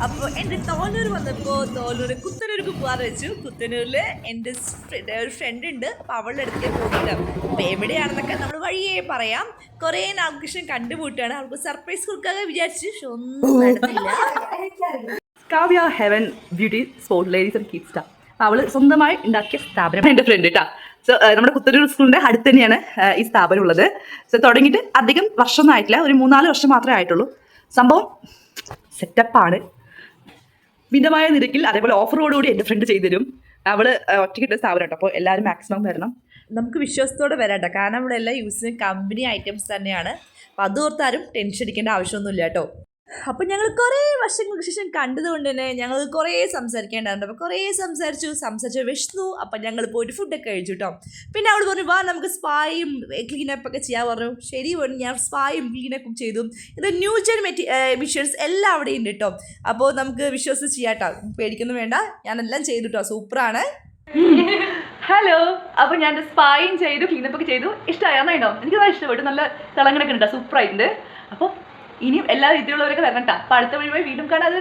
അപ്പോൾ എൻ്റെ തോന്നൂർ വന്നപ്പോൾ തോന്നൂർ കുത്തനൂർക്ക് പോകാൻ വെച്ചു. കുത്തനൂരിൽ എൻ്റെ ഒരു ഫ്രണ്ട് ഉണ്ട്. അപ്പോൾ അവളുടെ അടുത്തേക്ക് പോകുന്നുണ്ട്. അപ്പോൾ എവിടെയാണെന്നൊക്കെ നമ്മൾ വഴിയേ പറയാം. കുറേ നാഗകൃഷ്ണൻ കണ്ടുമുട്ടാണ്. അവൾക്ക് സർപ്രൈസ് കൊടുക്കാതെ വിചാരിച്ചു, പക്ഷെ ഒന്നും നടന്നില്ല. Kavya heaven beauty sports ladies and kids star. അവള് സ്വന്തമായി ഉണ്ടാക്കിയ സ്ഥാപനം എൻ്റെ ഫ്രണ്ട് കേട്ടാ. സോ നമ്മുടെ കുത്തനൂർ സ്കൂളിൻ്റെ അടുത്ത് തന്നെയാണ് ഈ സ്ഥാപനം ഉള്ളത്. സോ തുടങ്ങിയിട്ട് അധികം വർഷമൊന്നും ആയിട്ടില്ല, ഒരു 3-4 വർഷം മാത്രമേ ആയിട്ടുള്ളൂ. സംഭവം സെറ്റപ്പാണ്. മിതമായ നിരക്കിൽ അതേപോലെ ഓഫറോടുകൂടി എൻ്റെ ഫ്രണ്ട് ചെയ്തുതരും. അവള് ഒറ്റയ്ക്കിട്ട സ്ഥാപനം കേട്ടോ. അപ്പോൾ എല്ലാവരും മാക്സിമം വരണം. നമുക്ക് വിശ്വാസത്തോടെ വരാം കേട്ടോ. കാരണം ഇവിടെ എല്ലാം യൂസ് ചെയ്യുന്ന കമ്പനി ഐറ്റംസ് തന്നെയാണ്. അപ്പോൾ അതോർത്താരും ടെൻഷൻ അടിക്കേണ്ട ആവശ്യമൊന്നുമില്ല കേട്ടോ. അപ്പോൾ ഞങ്ങൾ കുറേ വർഷങ്ങൾക്ക് ശേഷം കണ്ടതുകൊണ്ട് തന്നെ ഞങ്ങൾ കുറേ സംസാരിക്കേണ്ടായിരുന്നു. അപ്പോൾ കുറേ സംസാരിച്ചു വിശന്നു. അപ്പം ഞങ്ങൾ പോയിട്ട് ഫുഡൊക്കെ കഴിച്ചു കേട്ടോ. പിന്നെ അവൾ പറഞ്ഞു, വാ നമുക്ക് സ്പായും ക്ലീനപ്പൊക്കെ ചെയ്യാൻ പറഞ്ഞു. ശരി പറഞ്ഞു, ഞാൻ സ്പായും ക്ലീനപ്പും ചെയ്തു. ഇത് ന്യൂ ജെൻ വിഷ്വൽസ് എല്ലാം അവിടെ ഉണ്ട് കേട്ടോ. അപ്പോൾ നമുക്ക് വിശ്വസിച്ച് ചെയ്യാം കേട്ടോ. പേടിക്കൊന്നും വേണ്ട, ഞാനെല്ലാം ചെയ്തു കേട്ടോ. സൂപ്പറാണ്. ഹലോ, അപ്പോൾ ഞാൻ സ്പായും ചെയ്തു, ക്ലീനപ്പൊക്കെ ചെയ്തു. ഇഷ്ടമായിരുന്നോ? എനിക്ക് നല്ല ഇഷ്ടപ്പെട്ടു. നല്ല തിളങ്ങണൊക്കെ ഉണ്ട്, സൂപ്പറായിട്ടുണ്ട്. അപ്പോൾ ഇനിയും എല്ലാ രീതിയിലുള്ളവരൊക്കെ വരണം കേട്ടോ. അപ്പോൾ അടുത്ത വഴി വീണ്ടും കാണാതെ